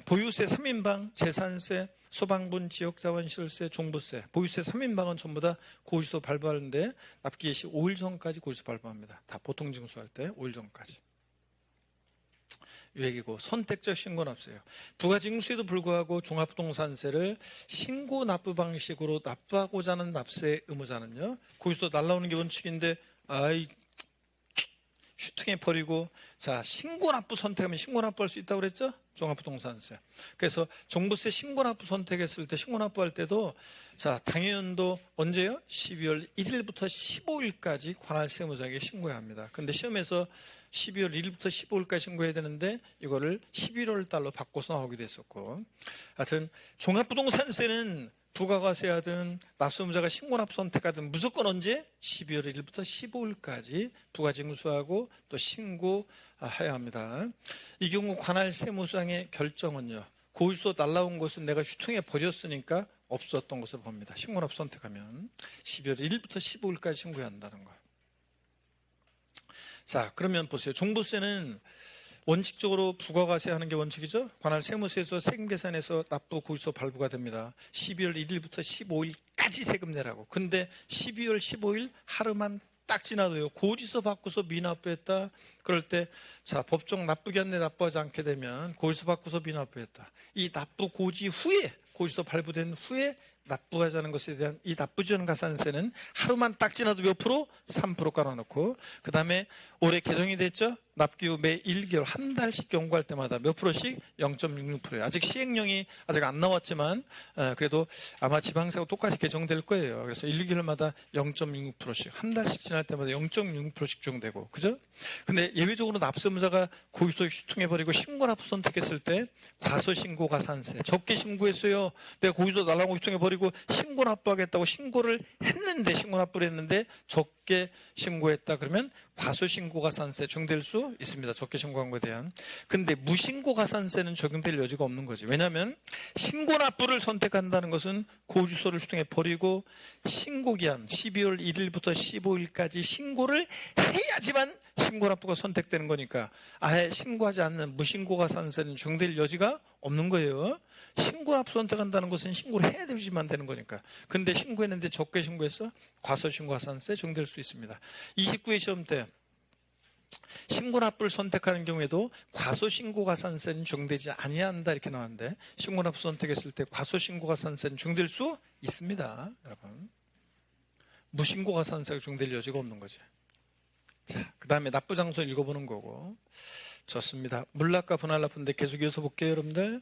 보유세 3인방, 재산세, 소방분, 지역자원시설세, 종부세, 보유세 3인방은 전부 다 고지서 발부하는데 납기 개시 5일 전까지 고지서 발부합니다. 다 보통징수할 때 5일 전까지. 이 얘기고, 선택적 신고납세예요. 부가징수에도 불구하고 종합부동산세를 신고 납부 방식으로 납부하고자 하는 납세 의무자는요, 고지서 날라오는 게 원칙인데 슈팅해 버리고, 자, 신고납부 선택하면 신고납부할 수 있다고 그랬죠? 종합부동산세. 그래서 종부세 신고납부 선택했을 때, 신고납부할 때도, 자, 당해연도 언제요? 12월 1일부터 15일까지 관할 세무자에게 신고해야 합니다. 근데 시험에서 12월 1일부터 15일까지 신고해야 되는데 이거를 11월 달로 바꿔서 나오기도 했었고, 하여튼 종합부동산세는 부가과세하든 납세의무자가 신고납부 선택하든 무조건 언제? 12월 1일부터 15일까지 부가징수하고 또 신고해야 합니다. 이 경우 관할 세무상의 결정은요, 고지서 날라온 것은 내가 휴통해 버렸으니까 없었던 것을 봅니다. 신고납부 선택하면 12월 1일부터 15일까지 신고해야 한다는 거. 자, 그러면 보세요. 종부세는 원칙적으로 부가과세하는 게 원칙이죠. 관할 세무서에서 세금 계산해서 납부 고지서 발부가 됩니다. 12월 1일부터 15일까지 세금 내라고. 근데 12월 15일 하루만 딱 지나도요, 고지서 받고서 미납부했다. 그럴 때, 자, 법정 납부기한 내 납부하지 않게 되면 고지서 받고서 미납부했다. 이 납부 고지 후에, 고지서 발부된 후에 납부하자는 것에 대한 이 납부지원 가산세는 하루만 딱 지나도 몇 프로? 3% 깔아놓고, 그 다음에 올해 개정이 됐죠? 납기 후 매 1개월 한 달씩 경고할 때마다 몇 프로씩? 0.66%예요. 아직 시행령이 아직 안 나왔지만 그래도 아마 지방세하고 똑같이 개정될 거예요. 그래서 1, 2개월마다 0.66%씩 한 달씩 지날 때마다 0.66%씩 적용되고, 그죠? 근데 예외적으로 납세의무자가 고지서 휴통해버리고 신고납부 선택했을 때 과소신고가산세 적게 신고했어요. 내가 고지서 날라오고 휴통해버리고 신고납부하겠다고 신고를 했는데, 신고납부를 했는데 적게 신고했다 그러면 과소신고가산세 적용될 수 있습니다. 적게 신고한 것에 대한. 근데 무신고가산세는 적용될 여지가 없는 거지. 왜냐하면 신고납부를 선택한다는 것은 고지서를 휴통해 버리고 신고기한 12월 1일부터 15일까지 신고를 해야지만 신고납부가 선택되는 거니까, 아예 신고하지 않는 무신고가산세는 적용될 여지가 없는 거예요. 신고납부 선택한다는 것은 신고를 해야 되지만 되는 거니까. 근데 신고했는데 적게 신고해서 과소신고가산세 적용될 수 있습니다. 29회 시험 때 신고납부를 선택하는 경우에도 과소신고가산세는 적용되지 아니한다 이렇게 나왔는데, 신고납부 선택했을 때 과소신고가산세는 적용될 수 있습니다. 여러분, 무신고가산세가 적용될 여지가 없는 거죠. 자, 그 다음에 납부장소 읽어보는 거고. 좋습니다. 물납과 분할납부인데 계속 이어서 볼게요, 여러분들.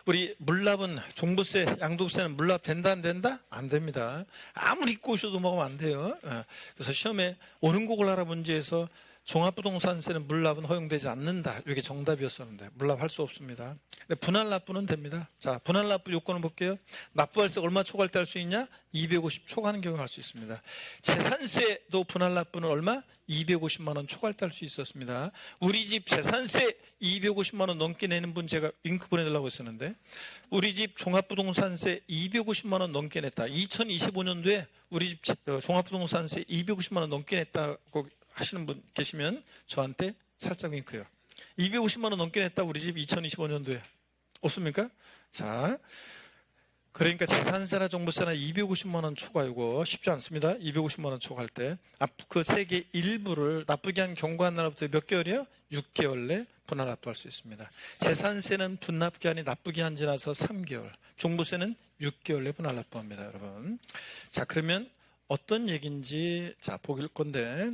우리 물납은 종부세, 양도세는 물납 된다 안 된다? 안 됩니다. 아무리 입고 오셔도 먹으면 안 돼요. 그래서 시험에 옳은 곡을 하라 문제에서 종합부동산세는 물납은 허용되지 않는다. 이게 정답이었었는데 물납할 수 없습니다. 근데 분할납부는 됩니다. 자, 분할납부 요건을 볼게요. 납부할세 얼마 초과할 때 할 수 있냐? 250 초과하는 경우 할 수 있습니다. 재산세도 분할납부는 얼마? 250만 원 초과할 때 할 수 있었습니다. 우리 집 재산세 250만 원 넘게 내는 분 제가 링크 보내달라고 했었는데, 우리 집 종합부동산세 250만 원 넘게 냈다. 2025년도에 우리 집 종합부동산세 250만 원 넘게 냈다고 하시는 분 계시면 저한테 살짝 윙크요. 250만 원 넘게 냈다 우리 집 2025년도에. 없습니까? 자, 그러니까 재산세나 종부세나 250만 원 초과이고 쉽지 않습니다. 250만 원 초과할 때 그 세개 일부를 납부기 한 경과한 날부터 몇 개월이요? 6개월 내 분할 납부할 수 있습니다. 재산세는 분납기한이 납부기한 지나서 3개월, 종부세는 6개월 내 분할 납부합니다, 여러분. 자, 그러면 어떤 얘기인지 자 보길 건데,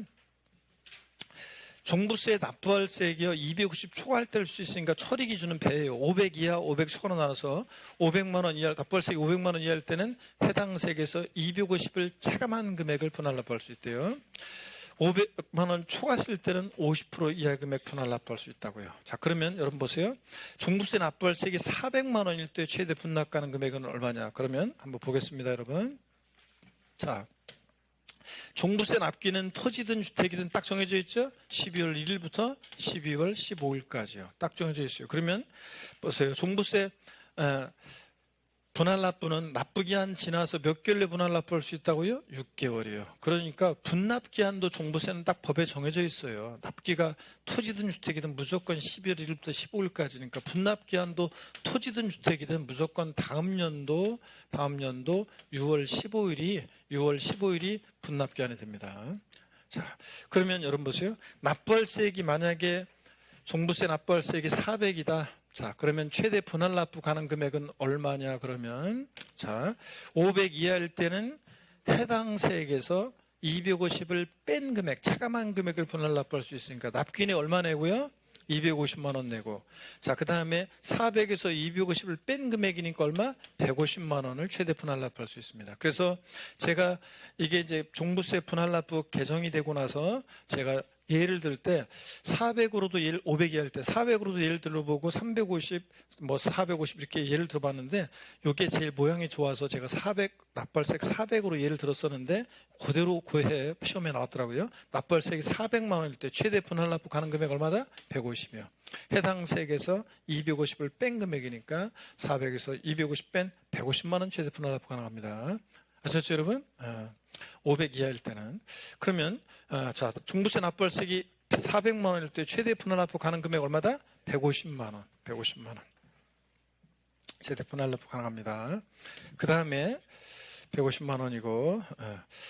종부세 납부할세액이요 250 초과할 때일 수 있으니까 처리 기준은 배예요. 500 이하, 500 초과로 나눠서 500만 원 이하, 납부할세액 500만 원 이하일 때는 해당 세액에서 250을 차감한 금액을 분할 납부할 수 있대요. 500만 원 초과했을 때는 50% 이하 금액 분할 납부할 수 있다고요. 자, 그러면 여러분 보세요. 종부세 납부할세액이 400만 원일 때 최대 분납 가능 금액은 얼마냐? 그러면 한번 보겠습니다, 여러분. 자, 종부세 납기는 토지든 주택이든 딱 정해져 있죠? 12월 1일부터 12월 15일까지요. 딱 정해져 있어요. 그러면 보세요. 종부세 분할 납부는 납부기한 지나서 몇 개월에 분할 납부할 수 있다고요? 6개월이요. 그러니까 분납기한도 종부세는 딱 법에 정해져 있어요. 납기가 토지든 주택이든 무조건 12월 1일부터 15일까지니까 분납기한도 토지든 주택이든 무조건 다음 연도 6월 15일이 분납기한이 됩니다. 자, 그러면 여러분 보세요. 납부할세액이 만약에 종부세 납부할세액이 400이다. 자, 그러면 최대 분할 납부 가능 금액은 얼마냐? 그러면 자, 500 이하일 때는 해당 세액에서 250을 뺀 금액, 차감한 금액을 분할 납부할 수 있으니까 납기인이 얼마 내고요? 250만 원 내고. 자, 그 다음에 400에서 250을 뺀 금액이니까 얼마? 150만 원을 최대 분할 납부할 수 있습니다. 그래서 제가 이게 이제 종부세 분할 납부 개정이 되고 나서 제가 예를 들 때 400으로도 500이 할 때 400으로도 예를 들어보고 350, 450 이렇게 예를 들어봤는데 이게 제일 모양이 좋아서 제가 400 납부할세액 400으로 예를 들었었는데 그대로 그 해 시험에 나왔더라고요. 납부할세액이 400만 원일 때 최대 분할 납부 가능 금액 얼마다? 150이요. 해당 세액에서 250을 뺀 금액이니까 400에서 250 뺀 150만 원 최대 분할 납부 가능합니다. 아셨죠, 여러분? 500 이하일 때는. 그러면, 자, 종부세 납부할세액이 400만 원일 때 최대 분할 납부 가능 금액 얼마다? 150만 원. 150만 원. 최대 분할 납부 가능합니다. 그 다음에 150만 원이고,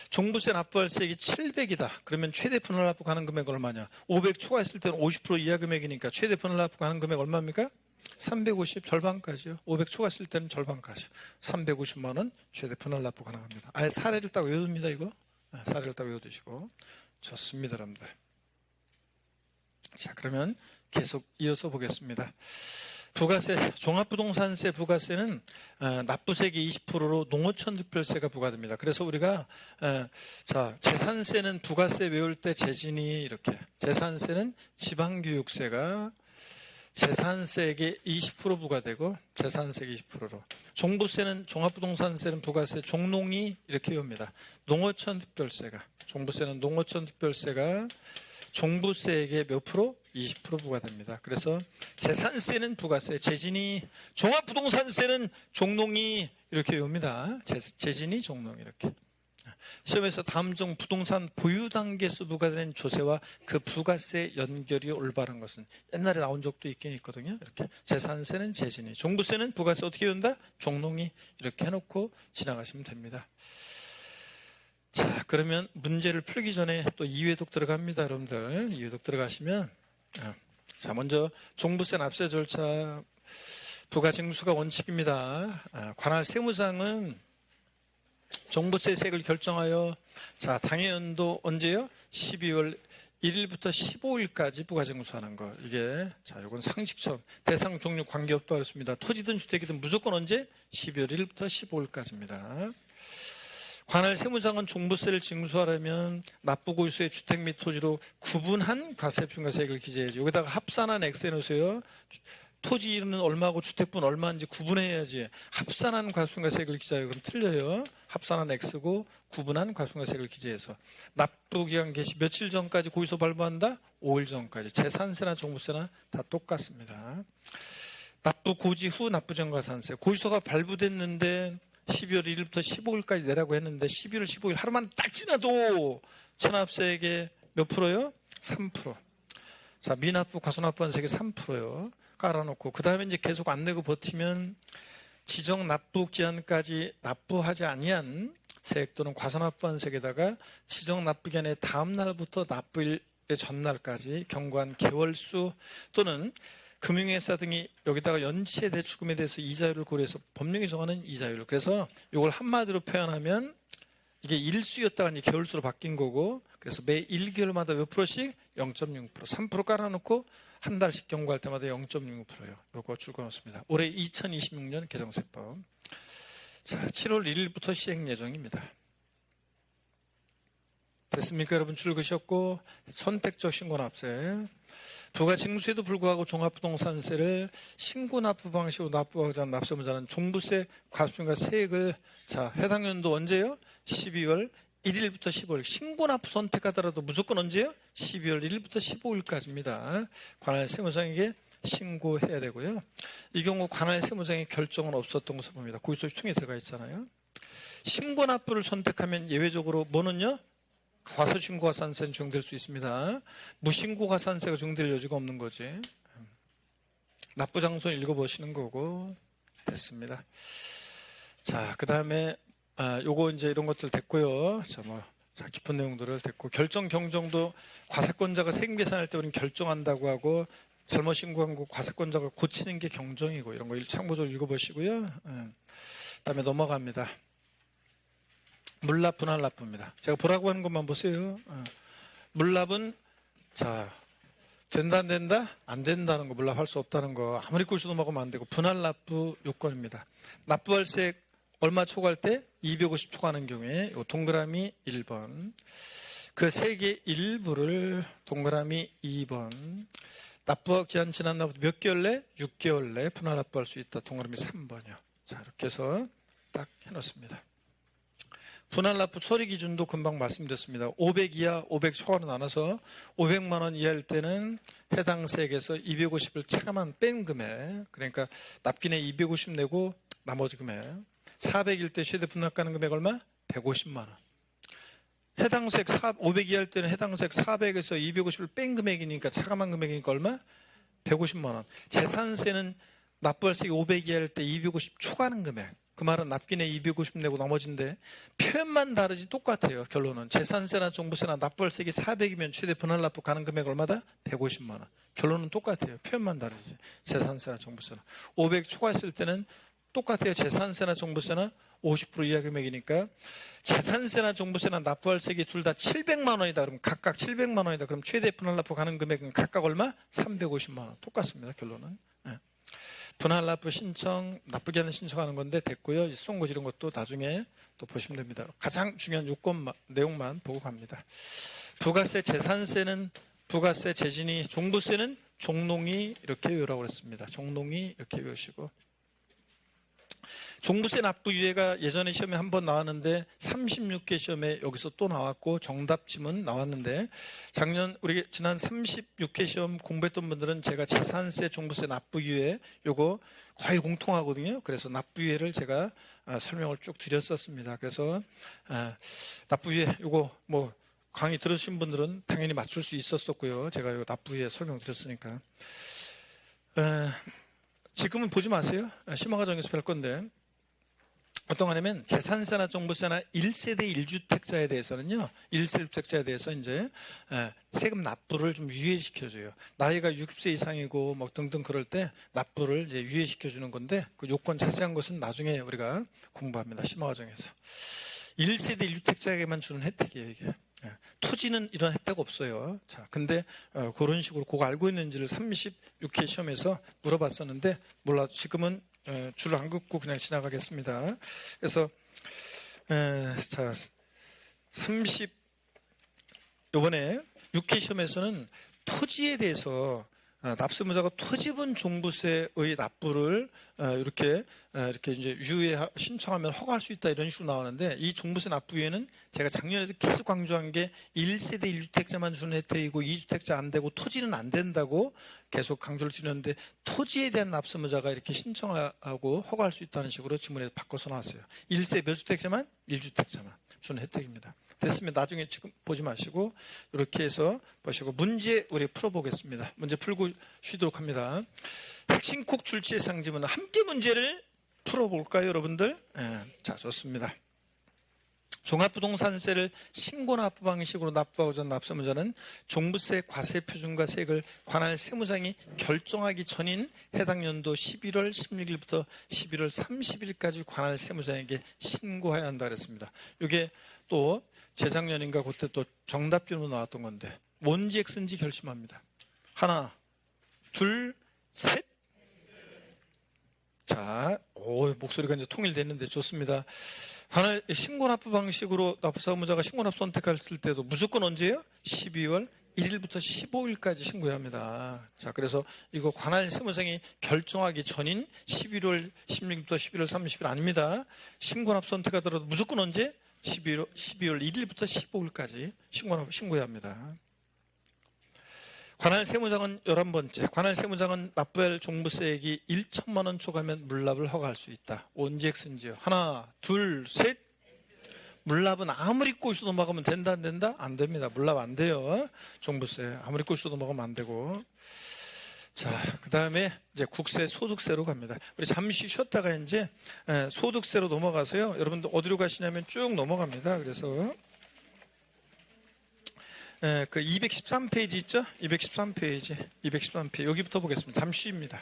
종부세 납부할세액이 700이다. 그러면 최대 분할 납부 가능 금액 얼마냐? 500 초과했을 때는 50% 이하 금액이니까 최대 분할 납부 가능 금액 얼마입니까? 350 절반까지요. 500 초과했을 때는 절반까지. 350만 원 최대 분할 납부 가능합니다. 아예 사례를 딱 외워둡니다, 이거. 사례를 딱 외워두시고. 좋습니다, 여러분들. 자, 그러면 계속 이어서 보겠습니다. 부가세, 종합부동산세 부가세는 납부세액의 20%로 농어촌 특별세가 부과됩니다. 그래서 우리가 자, 재산세는 부가세 외울 때 재진이 이렇게, 재산세는 지방교육세가 재산세액의 20% 부과되고 재산세액 20%로, 종부세는 종합부동산세는 부가세 종농이 이렇게 외웁니다. 농어촌 특별세가, 종부세는 농어촌 특별세가 종부세액의 몇 프로? 20% 부과됩니다. 그래서 재산세는 부가세, 재진이, 종합부동산세는 종농이 이렇게 외웁니다. 재진이, 종농 이렇게. 시험에서 다음 중 부동산 보유 단계에서 부과되는 조세와 그 부가세 연결이 올바른 것은, 옛날에 나온 적도 있긴 있거든요. 이렇게 재산세는 재진이, 종부세는 부가세 어떻게 외운다? 종농이 이렇게 해놓고 지나가시면 됩니다. 자, 그러면 문제를 풀기 전에 또 이회독 들어갑니다, 여러분들. 이회독 들어가시면, 자, 먼저 종부세 납세 절차, 부가징수가 원칙입니다. 관할 세무상은 종부세 세액을 결정하여, 자, 당해연도 언제요? 12월 1일부터 15일까지 부가징수하는 거. 이게, 자, 이건 상식처럼 대상 종류 관계없다고 했습니다. 토지든 주택이든 무조건 언제? 12월 1일부터 15일까지입니다. 관할 세무상은 종부세를 징수하려면 납부고유소의 주택 및 토지로 구분한 과세표준세액을 기재해야죠. 여기다가 합산한 X 해놓으세요. 토지는 얼마고 주택분 얼마인지 구분해야지. 합산한 과세표준세액을 기재해요. 그럼 틀려요. 합산한 X고 구분한 과세표준세액을 기재해서. 납부기한 개시 며칠 전까지 고유소 발부한다? 5일 전까지. 재산세나 종부세나 다 똑같습니다. 납부 고지 후 납부 전 가산세. 고유소가 발부됐는데 12월 1일부터 15일까지 내라고 했는데 11월 15일 하루만 딱 지나도 체납세액의 몇 프로요? 3%. 자, 미납부 과소납부한세액의 3%요. 깔아놓고 그 다음에 이제 계속 안 내고 버티면 지정 납부 기한까지 납부하지 아니한 세액 또는 과소납부한세액에다가 지정 납부 기한의 다음 날부터 납부일의 전날까지 경과한 개월수 또는 금융회사 등이 여기다가 연체 대출금에 대해서 이자율을 고려해서 법령이 정하는 이자율. 그래서 이걸 한마디로 표현하면 이게 일수였다가 이제 개월수로 바뀐 거고, 그래서 매 1개월마다 몇 프로씩? 0.6%, 3% 깔아놓고 한 달씩 경고할 때마다 0.6%요. 요거 줄거놓습니다. 올해 2026년 개정세법. 자, 7월 1일부터 시행 예정입니다. 됐습니까? 여러분 줄으셨고, 선택적 신고납세. 부가징수에도 불구하고 종합부동산세를 신고납부 방식으로 납부하지 않은 납세무자는 종부세, 과세금과 세액을, 자, 해당 연도 언제요? 12월 1일부터 15일. 신고납부 선택하더라도 무조건 언제요? 12월 1일부터 15일까지입니다. 관할 세무장에게 신고해야 되고요. 이 경우 관할 세무장의 결정은 없었던 것으로 봅니다. 고의소지통에 들어가 있잖아요. 신고납부를 선택하면 예외적으로 뭐는요? 과소신고가산세는 적용될 수 있습니다. 무신고가산세가 적용될 여지가 없는 거지. 납부장소 읽어보시는 거고. 됐습니다. 자, 그 다음에 요거 이제 이런 것들 됐고요. 자, 깊은 내용들을 됐고, 결정 경정도 과세권자가 세금 계산할 때 우리는 결정한다고 하고, 잘못 신고한 거 과세권자가 고치는 게 경정이고, 이런 거 참고적으로 읽어보시고요. 그 다음에 넘어갑니다. 물납, 분할납부입니다. 제가 보라고 하는 것만 보세요. 물납은, 자, 된다, 안 된다? 안 된다는 거, 물납할 수 없다는 거, 아무리 꼬시 넘어가면 안 되고, 분할납부 요건입니다. 납부할세 얼마 초과할 때? 250 초과하는 경우에, 요 동그라미 1번. 그 세 개 일부를 동그라미 2번. 납부가 기한 지난 납부 몇 개월 내? 6개월 내 분할납부할 수 있다. 동그라미 3번이요. 자, 이렇게 해서 딱 해놓습니다. 분할납부 처리 기준도 금방 말씀드렸습니다. 500 이하, 500 초과로 나눠서 500만 원 이하일 때는 해당 세액에서 250을 차감한 뺀 금액, 그러니까 납기내 250 내고 나머지 금액. 400일 때 최대 분할가능 금액 얼마? 150만 원. 해당 세액 500 이하일 때는 해당 세액 400에서 250을 뺀 금액이니까 차감한 금액이니까 얼마? 150만 원. 재산세는 납부할세액 500 이하일 때 250 초과하는 금액. 그 말은 납기내 250 내고 나머지인데 표현만 다르지 똑같아요. 결론은 재산세나 종부세나 납부할세액이 400이면 최대 분할납부 가능 금액 얼마다? 150만 원. 결론은 똑같아요. 표현만 다르지. 재산세나 종부세나 500 초과했을 때는 똑같아요. 재산세나 종부세나 50% 이하 금액이니까 재산세나 종부세나 납부할세액이 둘 다 700만 원이다. 그럼 각각 700만 원이다. 그럼 최대 분할납부 가능 금액은 각각 얼마? 350만 원. 똑같습니다. 결론은. 분할납부 신청, 납부기한을 신청하는 건데 됐고요. 수송고지 이런 것도 나중에 또 보시면 됩니다. 가장 중요한 요건 내용만 보고 갑니다. 부가세, 재산세는 부가세, 재진이, 종부세는 종농이 이렇게 외우라고 그랬습니다. 종농이 이렇게 외우시고. 종부세 납부 유예가 예전에 시험에 한번 나왔는데 36개 시험에 여기서 또 나왔고 정답 지문 나왔는데 우리 지난 36회 시험 공부했던 분들은 제가 재산세, 종부세 납부 유예 요거 거의 공통하거든요. 그래서 납부 유예를 제가 설명을 쭉 드렸었습니다. 그래서 납부 유예 요거 뭐 강의 들으신 분들은 당연히 맞출 수 있었었고요. 제가 요 납부 유예 설명드렸으니까 지금은 보지 마세요. 심화과정에서 뵐 건데 어떤 거냐면 재산세나 종부세나 1세대 1주택자에 대해서는요. 1세대 1주택자에 대해서 이제 세금 납부를 좀 유예시켜줘요. 나이가 60세 이상이고 뭐 등등 그럴 때 납부를 이제 유예시켜주는 건데 그 요건 자세한 것은 나중에 우리가 공부합니다. 심화과정에서. 1세대 1주택자에게만 주는 혜택이에요. 이게. 토지는 이런 혜택 없어요. 자, 근데 그런 식으로 그거 알고 있는지를 36회 시험에서 물어봤었는데 몰라도 지금은 줄을 안 긋고 그냥 지나가겠습니다. 그래서 자, 이번에 6회 시험에서는 토지에 대해서 납세무자가 토지분 종부세의 납부를 이렇게 이제 유예 신청하면 허가할 수 있다 이런 식으로 나오는데 이 종부세 납부 유예는 제가 작년에도 계속 강조한 게 1세대 1주택자만 주는 혜택이고 2주택자 안 되고 토지는 안 된다고 계속 강조를 드렸는데 토지에 대한 납세무자가 이렇게 신청하고 허가할 수 있다는 식으로 지문에 바꿔서 나왔어요. 1세 몇 주택자만? 1주택자만 주는 혜택입니다. 됐습니다. 나중에 지금 보지 마시고 이렇게 해서 보시고 문제 우리 풀어보겠습니다. 문제 풀고 쉬도록 합니다. 핵심 콕 줄지의 상지문은 함께 문제를 풀어볼까요, 여러분들? 자, 좋습니다. 종합부동산세를 신고납부 방식으로 납부하고자 납세무자는 종부세, 과세표준과 세액을 관할 세무장이 결정하기 전인 해당 연도 11월 16일부터 11월 30일까지 관할 세무장에게 신고해야 한다 그랬습니다. 이게 또 재작년인가 그때 또 정답 질문 나왔던 건데 뭔지 X인지 결심합니다. 하나, 둘, 셋. 자, 목소리가 이제 통일됐는데 좋습니다. 관할 신고납부 방식으로 납부사무자가 신고납부 선택했을 때도 무조건 언제예요? 12월 1일부터 15일까지 신고해야 합니다. 자, 그래서 이거 관할 세무장이 결정하기 전인 11월 16일부터 11월 30일 아닙니다. 신고납부 선택하더라도 무조건 언제? 12월 1일부터 15일까지 신고해야 합니다. 관할 세무장은 11번째. 관할 세무장은 납부할 종부세액이 1천만 원 초과하면 물납을 허가할 수 있다. 언제 X인지요? 하나, 둘, 셋. 물납은 아무리 꼬시도 넘어가면 된다, 안 된다? 안 됩니다. 물납 안 돼요. 종부세. 아무리 꼬시도 넘어가면 안 되고. 자, 그 다음에 이제 국세, 소득세로 갑니다. 우리 잠시 쉬었다가 이제 소득세로 넘어가서요. 여러분들 어디로 가시냐면 쭉 넘어갑니다. 그래서 그 213페이지 있죠? 213페이지. 여기부터 보겠습니다. 잠시 쉽니다.